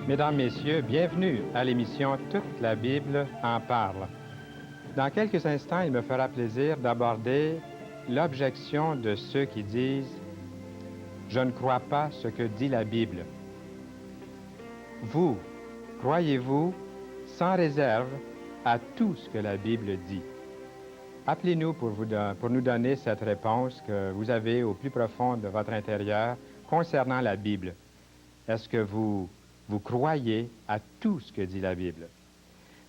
Mesdames, Messieurs, bienvenue à l'émission Toute la Bible en parle. Dans quelques instants, il me fera plaisir d'aborder l'objection de ceux qui disent « Je ne crois pas ce que dit la Bible ». Vous, croyez-vous sans réserve à tout ce que la Bible dit? Appelez-nous pour nous donner cette réponse que vous avez au plus profond de votre intérieur concernant la Bible. Est-ce que vous croyez à tout ce que dit la Bible?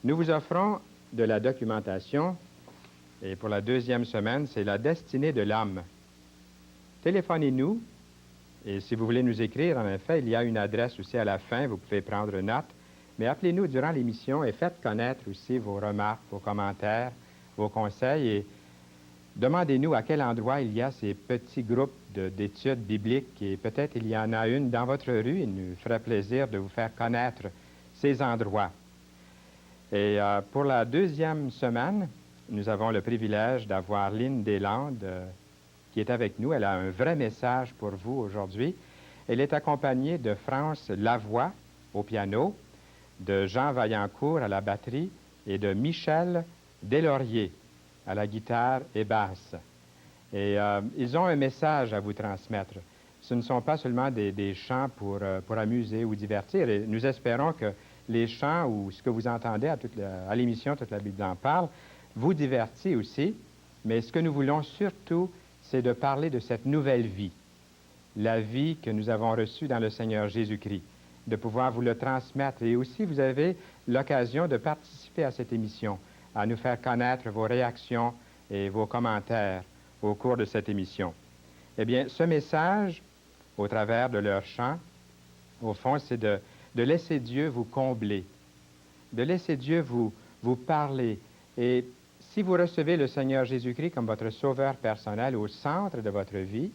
Nous vous offrons de la documentation, et pour la deuxième semaine, c'est la destinée de l'homme. Téléphonez-nous, et si vous voulez nous écrire, en effet, il y a une adresse aussi à la fin, vous pouvez prendre note, mais appelez-nous durant l'émission et faites connaître aussi vos remarques, vos commentaires, vos conseils, et demandez-nous à quel endroit il y a ces petits groupes d'études bibliques, et peut-être il y en a une dans votre rue, il nous ferait plaisir de vous faire connaître ces endroits. Et pour la deuxième semaine, nous avons le privilège d'avoir Lynn Deslandes qui est avec nous. Elle a un vrai message pour vous aujourd'hui. Elle est accompagnée de France Lavoie au piano, de Jean Vaillancourt à la batterie et de Michel Deslauriers à la guitare et basse. Et ils ont un message à vous transmettre. Ce ne sont pas seulement des chants pour amuser ou divertir. Et nous espérons que les chants ou ce que vous entendez à l'émission Toute la Bible en parle vous divertit aussi. Mais ce que nous voulons surtout, c'est de parler de cette nouvelle vie, la vie que nous avons reçue dans le Seigneur Jésus-Christ, de pouvoir vous le transmettre. Et aussi, vous avez l'occasion de participer à cette émission, à nous faire connaître vos réactions et vos commentaires au cours de cette émission. Eh bien, ce message, au travers de leur chant, au fond, c'est de laisser Dieu vous combler, de laisser Dieu vous parler. Et si vous recevez le Seigneur Jésus-Christ comme votre sauveur personnel au centre de votre vie,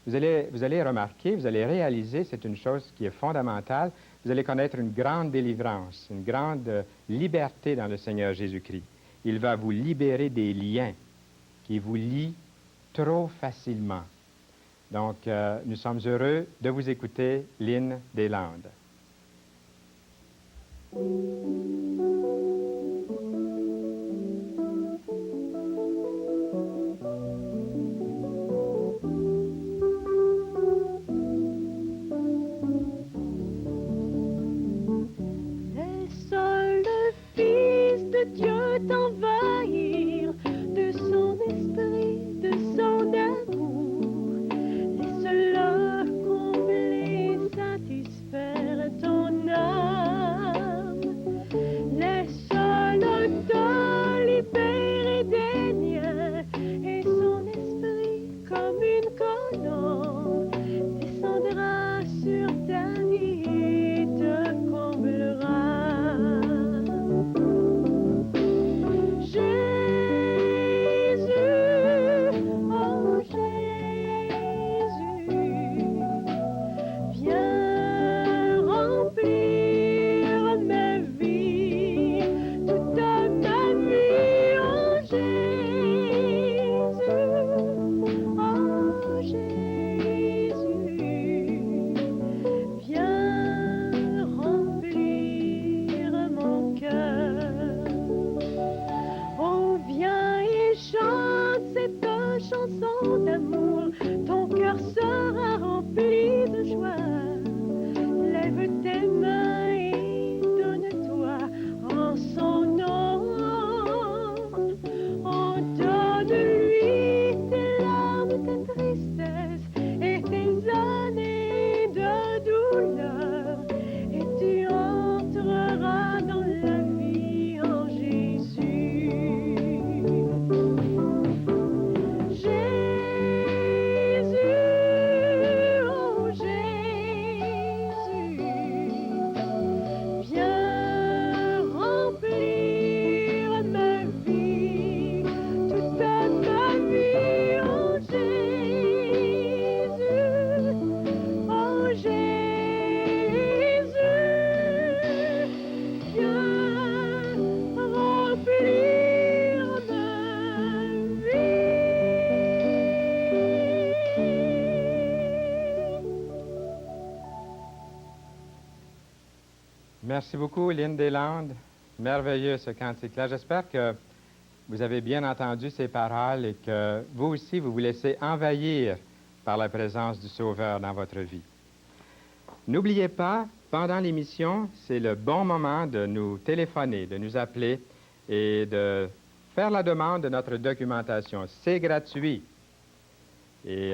vous allez remarquer, vous allez réaliser, c'est une chose qui est fondamentale, vous allez connaître une grande délivrance, une grande liberté dans le Seigneur Jésus-Christ. Il va vous libérer des liens qui vous lient trop facilement. Donc, nous sommes heureux de vous écouter, Lynn Deslandes. Laisse le Fils de Dieu t'envahir de son esprit, de son amour. Laisse-le combler, satisfaire ton âme. Merci beaucoup, Lynn Deslandes. Merveilleux ce cantique-là. J'espère que vous avez bien entendu ces paroles et que vous aussi, vous vous laissez envahir par la présence du Sauveur dans votre vie. N'oubliez pas, pendant l'émission, c'est le bon moment de nous téléphoner, de nous appeler et de faire la demande de notre documentation. C'est gratuit et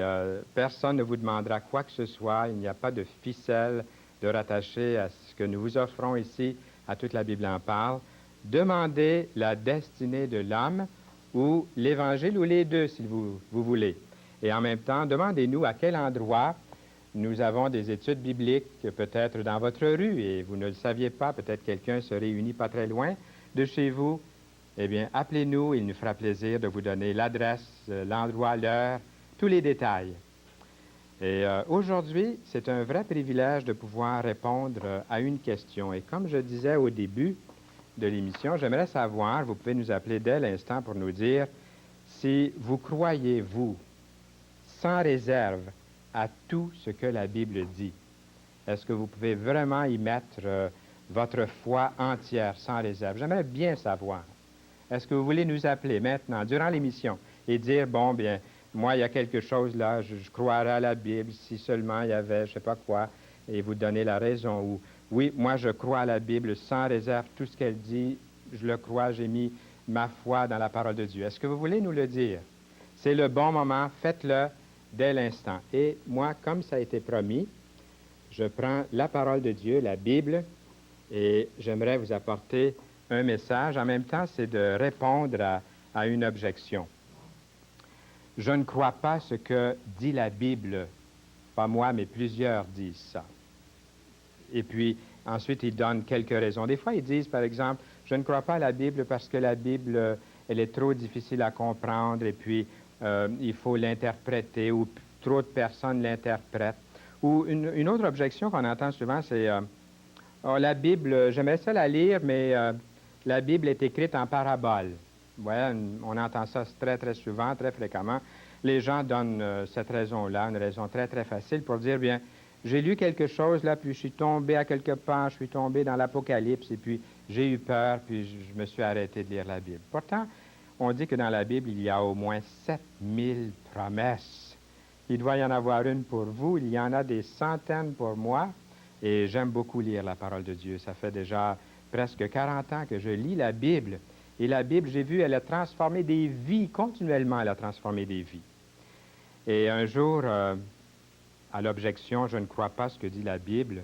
personne ne vous demandera quoi que ce soit. Il n'y a pas de ficelle de rattacher à ce que nous vous offrons ici, à toute la Bible en parle. Demandez la destinée de l'homme ou l'Évangile ou les deux, si vous voulez. Et en même temps, demandez-nous à quel endroit nous avons des études bibliques, peut-être dans votre rue, et vous ne le saviez pas, peut-être quelqu'un se réunit pas très loin de chez vous. Eh bien, appelez-nous, il nous fera plaisir de vous donner l'adresse, l'endroit, l'heure, tous les détails. Et aujourd'hui, c'est un vrai privilège de pouvoir répondre à une question. Et comme je disais au début de l'émission, j'aimerais savoir, vous pouvez nous appeler dès l'instant pour nous dire si vous croyez, vous, sans réserve, à tout ce que la Bible dit. Est-ce que vous pouvez vraiment y mettre votre foi entière, sans réserve? J'aimerais bien savoir. Est-ce que vous voulez nous appeler maintenant, durant l'émission, et dire, bon, bien, moi, il y a quelque chose là, je croirais à la Bible, si seulement il y avait, je ne sais pas quoi, et vous donner la raison. Ou, oui, moi, je crois à la Bible sans réserve, tout ce qu'elle dit, je le crois, j'ai mis ma foi dans la parole de Dieu. Est-ce que vous voulez nous le dire? C'est le bon moment, faites-le dès l'instant. Et moi, comme ça a été promis, je prends la parole de Dieu, la Bible, et j'aimerais vous apporter un message. En même temps, c'est de répondre à une objection. Je ne crois pas ce que dit la Bible. Pas moi, mais plusieurs disent ça. Et puis, ensuite, ils donnent quelques raisons. Des fois, ils disent, par exemple, je ne crois pas à la Bible parce que la Bible, elle est trop difficile à comprendre et puis il faut l'interpréter ou trop de personnes l'interprètent. Ou une autre objection qu'on entend souvent, c'est oh, la Bible, j'aimerais ça la lire, mais la Bible est écrite en parabole. Ouais, on entend ça très, très souvent, très fréquemment. Les gens donnent cette raison-là, une raison très, très facile pour dire, bien, j'ai lu quelque chose là, puis je suis tombé à quelque part, je suis tombé dans l'Apocalypse, et puis j'ai eu peur, puis je me suis arrêté de lire la Bible. Pourtant, on dit que dans la Bible, il y a au moins 7000 promesses. Il doit y en avoir une pour vous, il y en a des centaines pour moi, et j'aime beaucoup lire la parole de Dieu. Ça fait déjà presque 40 ans que je lis la Bible. Et la Bible, j'ai vu, elle a transformé des vies, continuellement elle a transformé des vies. Et un jour, à l'objection, je ne crois pas ce que dit la Bible,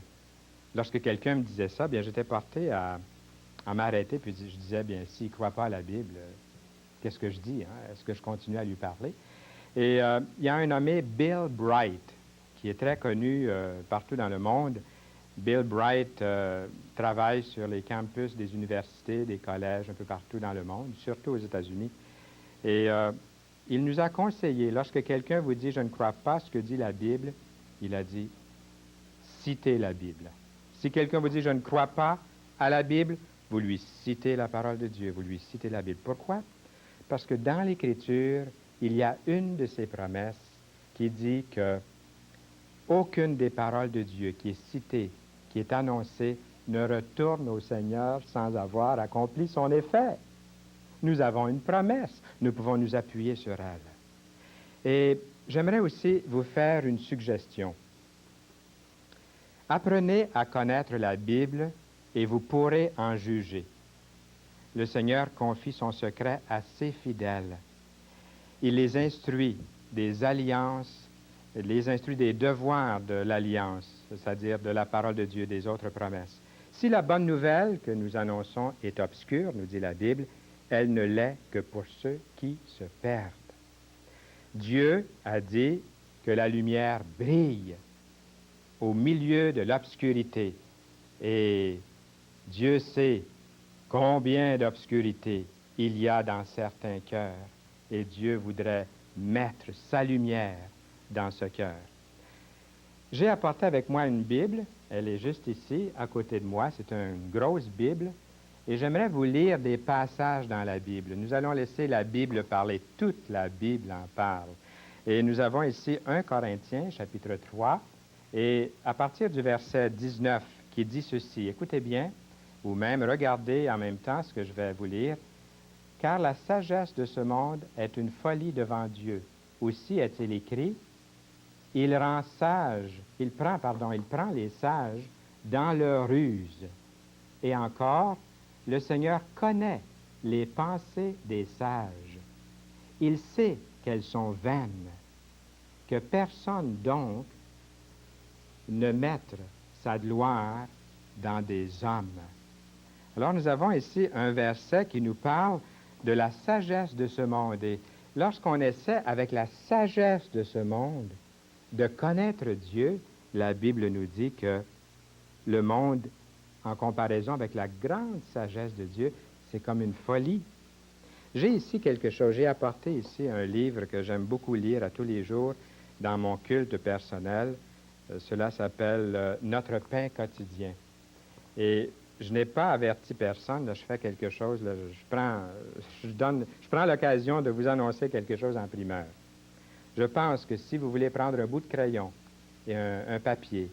lorsque quelqu'un me disait ça, bien, j'étais porté à m'arrêter, puis je disais, bien, s'il ne croit pas à la Bible, qu'est-ce que je dis? Hein? Est-ce que je continue à lui parler? Et il y a un nommé Bill Bright, qui est très connu partout dans le monde. Bill Bright travaille sur les campus des universités, des collèges, un peu partout dans le monde, surtout aux États-Unis. Et il nous a conseillé, lorsque quelqu'un vous dit « je ne crois pas ce que dit la Bible », il a dit « citez la Bible ». Si quelqu'un vous dit « je ne crois pas à la Bible », vous lui citez la parole de Dieu, vous lui citez la Bible. Pourquoi? Parce que dans l'Écriture, il y a une de ces promesses qui dit que aucune des paroles de Dieu qui est citée, qui est annoncée, ne retourne au Seigneur sans avoir accompli son effet. Nous avons une promesse, nous pouvons nous appuyer sur elle. Et j'aimerais aussi vous faire une suggestion. Apprenez à connaître la Bible et vous pourrez en juger. Le Seigneur confie son secret à ses fidèles. Il les instruit des alliances, les instruit des devoirs de l'alliance, c'est-à-dire de la parole de Dieu, des autres promesses. Si la bonne nouvelle que nous annonçons est obscure, nous dit la Bible, elle ne l'est que pour ceux qui se perdent. Dieu a dit que la lumière brille au milieu de l'obscurité. Et Dieu sait combien d'obscurité il y a dans certains cœurs. Et Dieu voudrait mettre sa lumière dans ce cœur. J'ai apporté avec moi une Bible. Elle est juste ici, à côté de moi. C'est une grosse Bible. Et j'aimerais vous lire des passages dans la Bible. Nous allons laisser la Bible parler. Toute la Bible en parle. Et nous avons ici 1 Corinthiens, chapitre 3. Et à partir du verset 19, qui dit ceci. Écoutez bien, ou même regardez en même temps ce que je vais vous lire. Car la sagesse de ce monde est une folie devant Dieu. Aussi est-il écrit, il prend les sages dans leur ruse. Et encore, le Seigneur connaît les pensées des sages. Il sait qu'elles sont vaines, que personne donc ne mette sa gloire dans des hommes. Alors nous avons ici un verset qui nous parle de la sagesse de ce monde. Et lorsqu'on essaie avec la sagesse de ce monde de connaître Dieu, la Bible nous dit que le monde, en comparaison avec la grande sagesse de Dieu, c'est comme une folie. J'ai ici quelque chose, j'ai apporté ici un livre que j'aime beaucoup lire à tous les jours dans mon culte personnel. Cela s'appelle Notre pain quotidien. Et je n'ai pas averti personne, là, je fais quelque chose, là, je prends l'occasion de vous annoncer quelque chose en primeur. Je pense que si vous voulez prendre un bout de crayon et un papier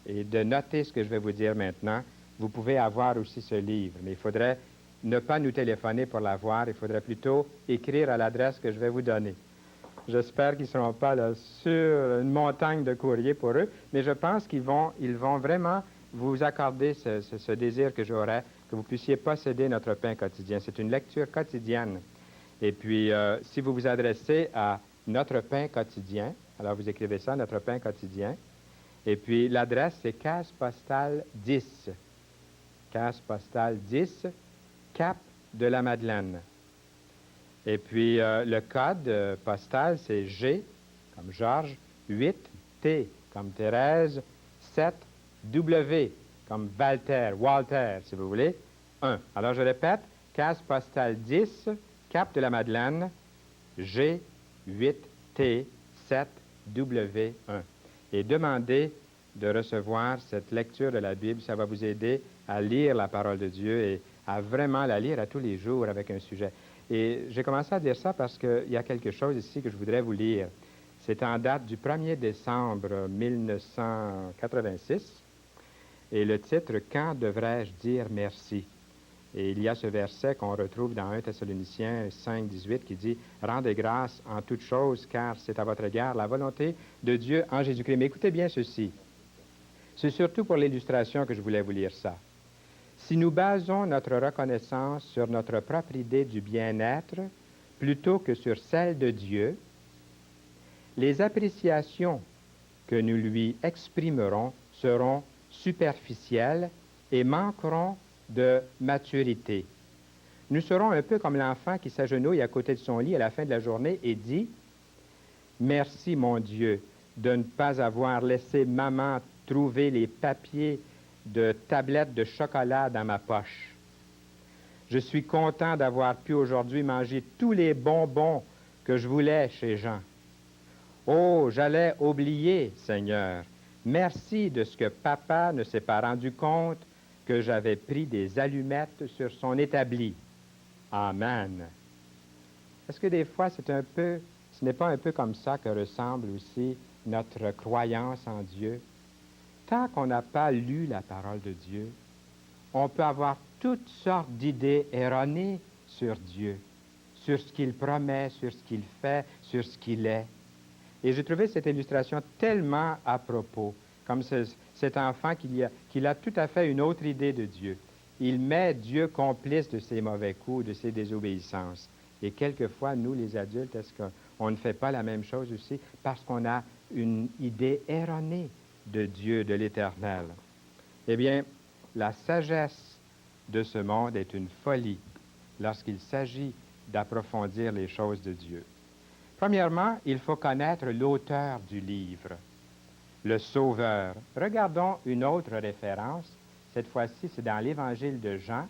et de noter ce que je vais vous dire maintenant, vous pouvez avoir aussi ce livre, mais il faudrait ne pas nous téléphoner pour l'avoir, il faudrait plutôt écrire à l'adresse que je vais vous donner. J'espère qu'ils ne seront pas là sur une montagne de courrier pour eux, mais je pense qu'ils vont vraiment vous accorder ce désir que j'aurais, que vous puissiez posséder notre pain quotidien. C'est une lecture quotidienne. Et puis, si vous vous adressez à notre pain quotidien, alors vous écrivez ça, notre pain quotidien, et puis l'adresse, c'est case postale 10. Case postale 10, Cap de la Madeleine. Et puis, le code postal, c'est G, comme Georges, 8, T, comme Thérèse, 7, W, comme Walter, si vous voulez, 1. Alors, je répète, case postale 10, Cap de la Madeleine, G, 8, T, 7, W, 1. Et demandez de recevoir cette lecture de la Bible. Ça va vous aider à lire la parole de Dieu et à vraiment la lire à tous les jours avec un sujet. Et j'ai commencé à dire ça parce qu'il y a quelque chose ici que je voudrais vous lire. C'est en date du 1er décembre 1986. Et le titre, « Quand devrais-je dire merci ?» Et il y a ce verset qu'on retrouve dans 1 Thessaloniciens 5, 18 qui dit « Rendez grâce en toutes choses, car c'est à votre égard la volonté de Dieu en Jésus-Christ. » Mais écoutez bien ceci. C'est surtout pour l'illustration que je voulais vous lire ça. Si nous basons notre reconnaissance sur notre propre idée du bien-être plutôt que sur celle de Dieu, les appréciations que nous lui exprimerons seront superficielles et manqueront de maturité. Nous serons un peu comme l'enfant qui s'agenouille à côté de son lit à la fin de la journée et dit « Merci, mon Dieu, de ne pas avoir laissé maman trouver les papiers de tablettes de chocolat dans ma poche. Je suis content d'avoir pu aujourd'hui manger tous les bonbons que je voulais chez Jean. Oh, j'allais oublier, Seigneur. Merci de ce que papa ne s'est pas rendu compte que j'avais pris des allumettes sur son établi. Amen. » Est-ce que des fois, ce n'est pas un peu comme ça que ressemble aussi notre croyance en Dieu? Tant qu'on n'a pas lu la parole de Dieu, on peut avoir toutes sortes d'idées erronées sur Dieu, sur ce qu'il promet, sur ce qu'il fait, sur ce qu'il est. Et j'ai trouvé cette illustration tellement à propos, comme cet enfant qu'il a tout à fait une autre idée de Dieu. Il met Dieu complice de ses mauvais coups, de ses désobéissances. Et quelquefois, nous, les adultes, est-ce qu'on ne fait pas la même chose aussi parce qu'on a une idée erronée de Dieu, de l'Éternel? Eh bien, la sagesse de ce monde est une folie lorsqu'il s'agit d'approfondir les choses de Dieu. Premièrement, il faut connaître l'auteur du livre, le Sauveur. Regardons une autre référence. Cette fois-ci, c'est dans l'Évangile de Jean,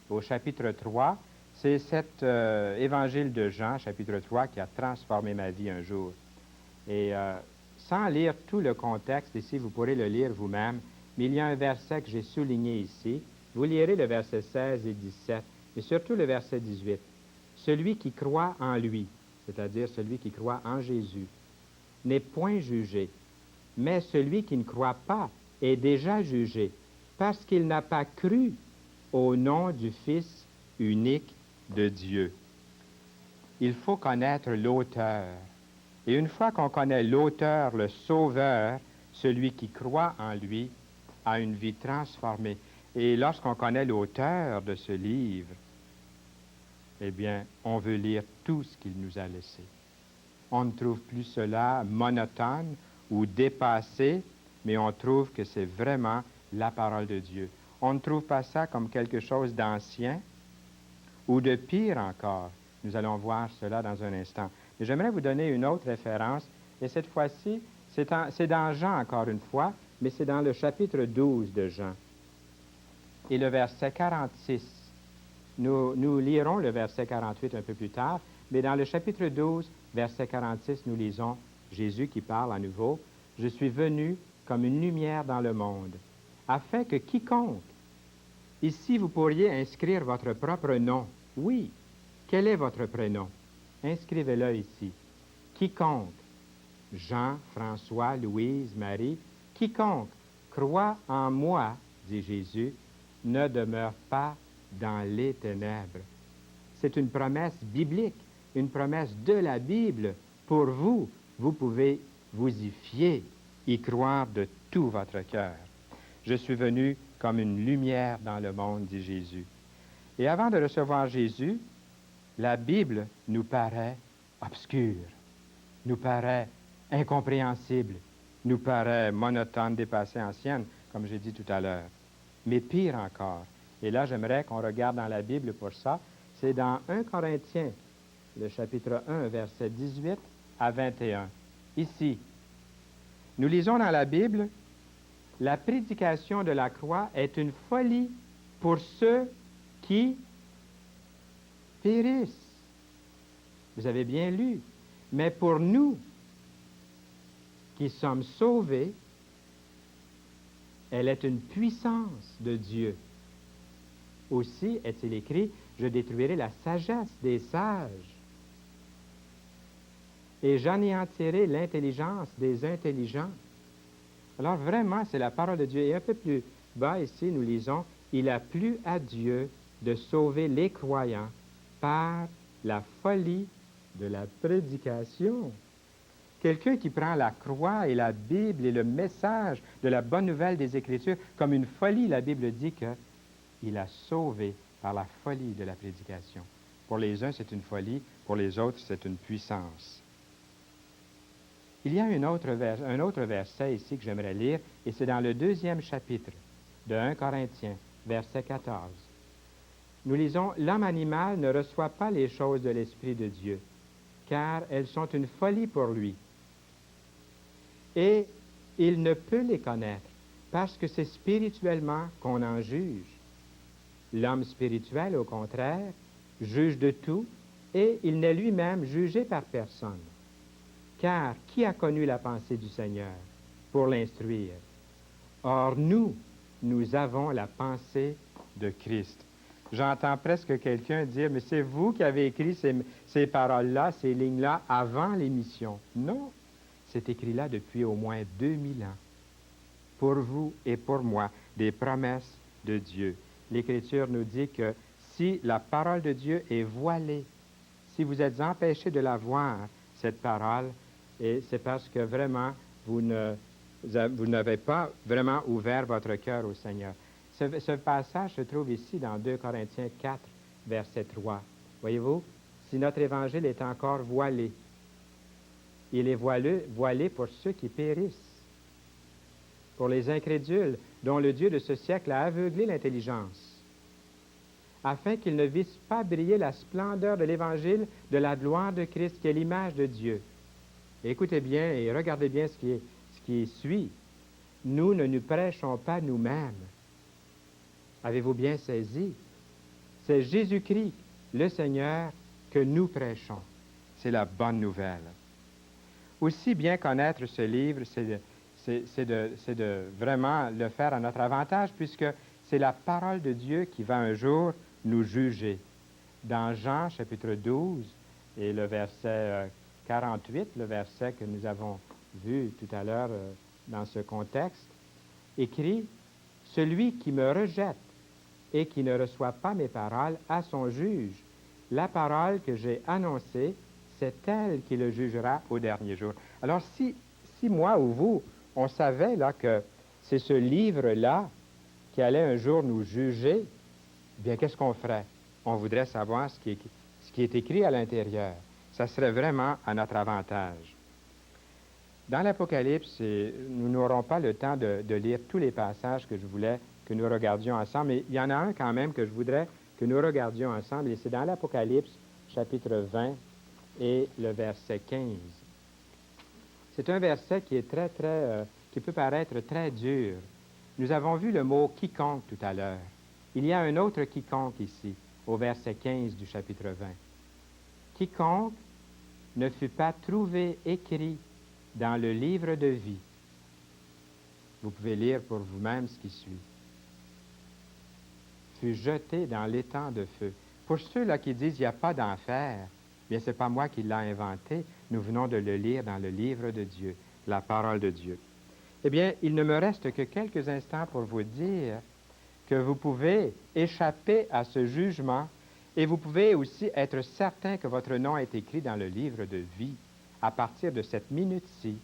au chapitre 3. C'est cet Évangile de Jean, chapitre 3, qui a transformé ma vie un jour. Et sans lire tout le contexte, ici, vous pourrez le lire vous-même, mais il y a un verset que j'ai souligné ici. Vous lirez le verset 16 et 17, mais surtout le verset 18. Celui qui croit en lui, c'est-à-dire celui qui croit en Jésus, n'est point jugé, mais celui qui ne croit pas est déjà jugé, parce qu'il n'a pas cru au nom du Fils unique de Dieu. Il faut connaître l'auteur. Et une fois qu'on connaît l'auteur, le sauveur, celui qui croit en lui, a une vie transformée. Et lorsqu'on connaît l'auteur de ce livre, eh bien, on veut lire tout ce qu'il nous a laissé. On ne trouve plus cela monotone ou dépassé, mais on trouve que c'est vraiment la parole de Dieu. On ne trouve pas ça comme quelque chose d'ancien ou de pire encore. Nous allons voir cela dans un instant. Mais j'aimerais vous donner une autre référence, et cette fois-ci, c'est dans Jean encore une fois, mais c'est dans le chapitre 12 de Jean. Et le verset 46. Nous lirons le verset 48 un peu plus tard, mais dans le chapitre 12, verset 46, nous lisons Jésus qui parle à nouveau. « Je suis venu comme une lumière dans le monde, afin que quiconque... » Ici, vous pourriez inscrire votre propre nom. Oui. Quel est votre prénom? Inscrivez-le ici. Quiconque, Jean, François, Louise, Marie, quiconque croit en moi, dit Jésus, ne demeure pas dans les ténèbres. C'est une promesse biblique, une promesse de la Bible. Pour vous, vous pouvez vous y fier, y croire de tout votre cœur. Je suis venu comme une lumière dans le monde, dit Jésus. Et avant de recevoir Jésus, la Bible nous paraît obscure, nous paraît incompréhensible, nous paraît monotone, dépassée, ancienne, comme j'ai dit tout à l'heure. Mais pire encore, et là j'aimerais qu'on regarde dans la Bible pour ça, c'est dans 1 Corinthiens, le chapitre 1, versets 18 à 21. Ici, nous lisons dans la Bible, « La prédication de la croix est une folie pour ceux qui périssent. » Vous avez bien lu. Mais pour nous qui sommes sauvés, elle est une puissance de Dieu. Aussi est-il écrit, « Je détruirai la sagesse des sages et j'anéantirai l'intelligence des intelligents. » Alors vraiment, c'est la parole de Dieu. Et un peu plus bas ici, nous lisons, « Il a plu à Dieu de sauver les croyants par la folie de la prédication. » Quelqu'un qui prend la croix et la Bible et le message de la bonne nouvelle des Écritures comme une folie, la Bible dit qu'il a sauvé par la folie de la prédication. Pour les uns, c'est une folie, pour les autres, c'est une puissance. Il y a un autre verset ici que j'aimerais lire, et c'est dans le 2e chapitre de 1 Corinthiens, verset 14. Nous lisons, « L'homme animal ne reçoit pas les choses de l'Esprit de Dieu, car elles sont une folie pour lui. Et il ne peut les connaître, parce que c'est spirituellement qu'on en juge. L'homme spirituel, au contraire, juge de tout, et il n'est lui-même jugé par personne. Car qui a connu la pensée du Seigneur pour l'instruire? Or nous avons la pensée de Christ. » J'entends presque quelqu'un dire, « Mais c'est vous qui avez écrit ces paroles-là, ces lignes-là, avant l'émission. » Non, c'est écrit là depuis au moins 2000 ans. Pour vous et pour moi, des promesses de Dieu. L'Écriture nous dit que si la parole de Dieu est voilée, si vous êtes empêchés de la voir, cette parole, et c'est parce que vraiment, vous n'avez pas vraiment ouvert votre cœur au Seigneur. Ce passage se trouve ici dans 2 Corinthiens 4, verset 3. Voyez-vous, si notre évangile est encore voilé, il est voilé pour ceux qui périssent, pour les incrédules, dont le Dieu de ce siècle a aveuglé l'intelligence, afin qu'ils ne vissent pas briller la splendeur de l'évangile de la gloire de Christ, qui est l'image de Dieu. Écoutez bien et regardez bien ce qui suit. Nous ne nous prêchons pas nous-mêmes. Avez-vous bien saisi? C'est Jésus-Christ, le Seigneur, que nous prêchons. C'est la bonne nouvelle. Aussi bien connaître ce livre, c'est de vraiment le faire à notre avantage, puisque c'est la parole de Dieu qui va un jour nous juger. Dans Jean, chapitre 12, et le verset 48, le verset que nous avons vu tout à l'heure dans ce contexte, écrit, « Celui qui me rejette et qui ne reçoit pas mes paroles a son juge. La parole que j'ai annoncée, c'est elle qui le jugera au dernier jour. Alors, si moi ou vous, on savait là que c'est ce livre-là qui allait un jour nous juger, bien, qu'est-ce qu'on ferait? On voudrait savoir ce qui est écrit à l'intérieur. Ça serait vraiment à notre avantage. Dans l'Apocalypse, nous n'aurons pas le temps de lire tous les passages que je voulais que nous regardions ensemble, mais il y en a un quand même que je voudrais que nous regardions ensemble, et c'est dans l'Apocalypse, chapitre 20 et le verset 15. C'est un verset qui est qui peut paraître très dur. Nous avons vu le mot quiconque tout à l'heure. Il y a un autre quiconque ici, au verset 15 du chapitre 20. Quiconque ne fut pas trouvé écrit dans le livre de vie. Vous pouvez lire pour vous-même ce qui suit. Fut jeté dans l'étang de feu. Pour ceux-là qui disent qu'il n'y a pas d'enfer, bien, ce n'est pas moi qui l'ai inventé. Nous venons de le lire dans le livre de Dieu, la parole de Dieu. Eh bien, il ne me reste que quelques instants pour vous dire que vous pouvez échapper à ce jugement et vous pouvez aussi être certain que votre nom est écrit dans le livre de vie à partir de cette minute-ci,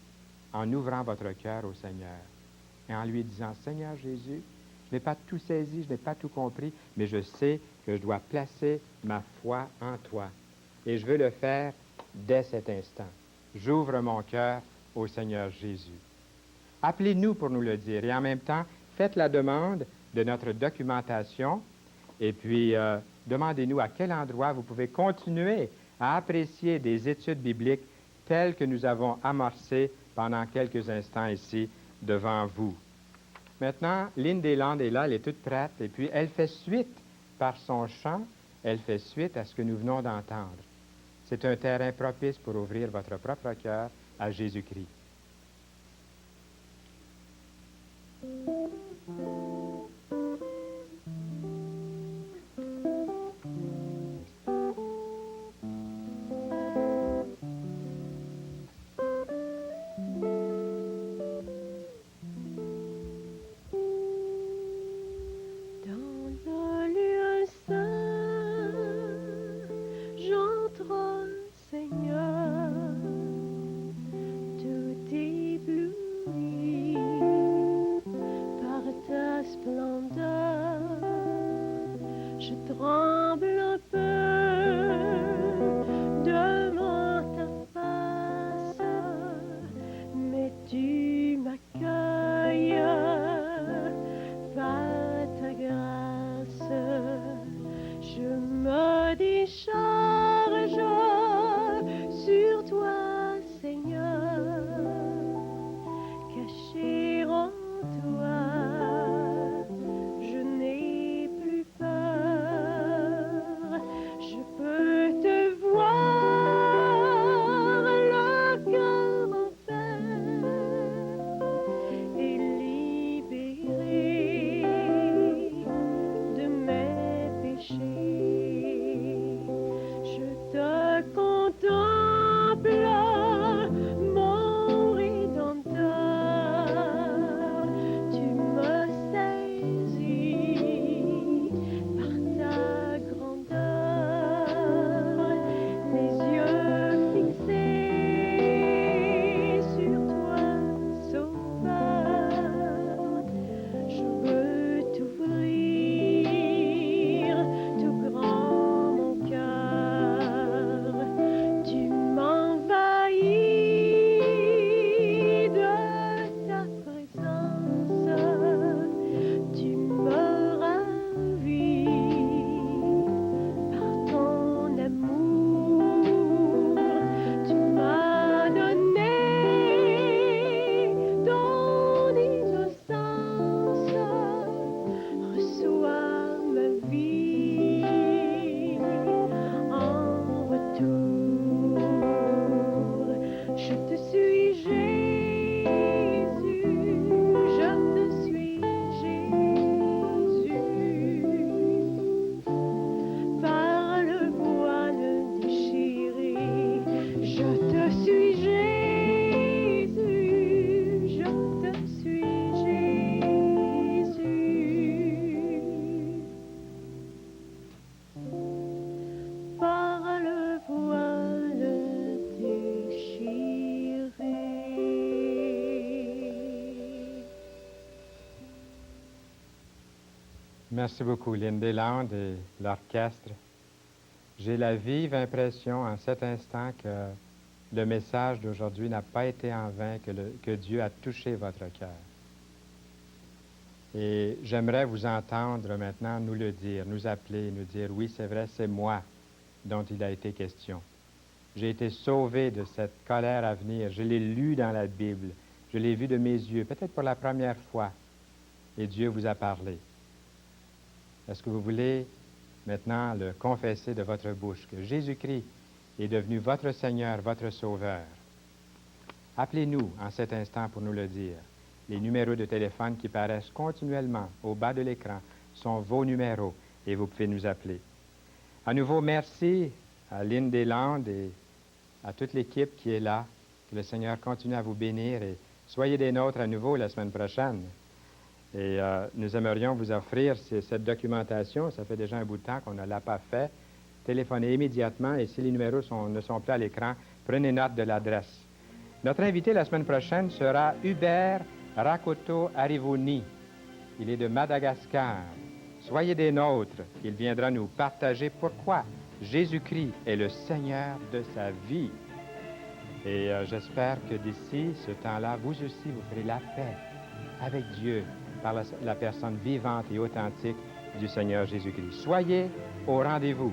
en ouvrant votre cœur au Seigneur et en lui disant, Seigneur Jésus, je n'ai pas tout saisi, je n'ai pas tout compris, mais je sais que je dois placer ma foi en toi. Et je veux le faire dès cet instant. J'ouvre mon cœur au Seigneur Jésus. Appelez-nous pour nous le dire et en même temps, faites la demande de notre documentation et puis demandez-nous à quel endroit vous pouvez continuer à apprécier des études bibliques telles que nous avons amorcées pendant quelques instants ici devant vous. Maintenant, Lynn Deslandes est là, elle est toute prête et puis elle fait suite par son chant, elle fait suite à ce que nous venons d'entendre. C'est un terrain propice pour ouvrir votre propre cœur à Jésus-Christ. Merci beaucoup, Lynn Deslandes et l'orchestre. J'ai la vive impression en cet instant que le message d'aujourd'hui n'a pas été en vain, que Dieu a touché votre cœur. Et j'aimerais vous entendre maintenant nous le dire, nous appeler, nous dire, oui, c'est vrai, c'est moi dont il a été question. J'ai été sauvé de cette colère à venir. Je l'ai lu dans la Bible. Je l'ai vu de mes yeux, peut-être pour la première fois. Et Dieu vous a parlé. Est-ce que vous voulez maintenant le confesser de votre bouche, que Jésus-Christ est devenu votre Seigneur, votre Sauveur? Appelez-nous en cet instant pour nous le dire. Les numéros de téléphone qui paraissent continuellement au bas de l'écran sont vos numéros et vous pouvez nous appeler. À nouveau, merci à Lynn Deslandes et à toute l'équipe qui est là. Que le Seigneur continue à vous bénir et soyez des nôtres à nouveau la semaine prochaine. Et nous aimerions vous offrir cette documentation. Ça fait déjà un bout de temps qu'on ne l'a pas fait. Téléphonez immédiatement et si les numéros ne sont plus à l'écran, prenez note de l'adresse. Notre invité la semaine prochaine sera Hubert Rakoto Arivoni. Il est de Madagascar. Soyez des nôtres. Il viendra nous partager pourquoi Jésus-Christ est le Seigneur de sa vie. Et j'espère que d'ici ce temps-là, vous aussi, vous ferez la paix avec Dieu par la personne vivante et authentique du Seigneur Jésus-Christ. Soyez au rendez-vous.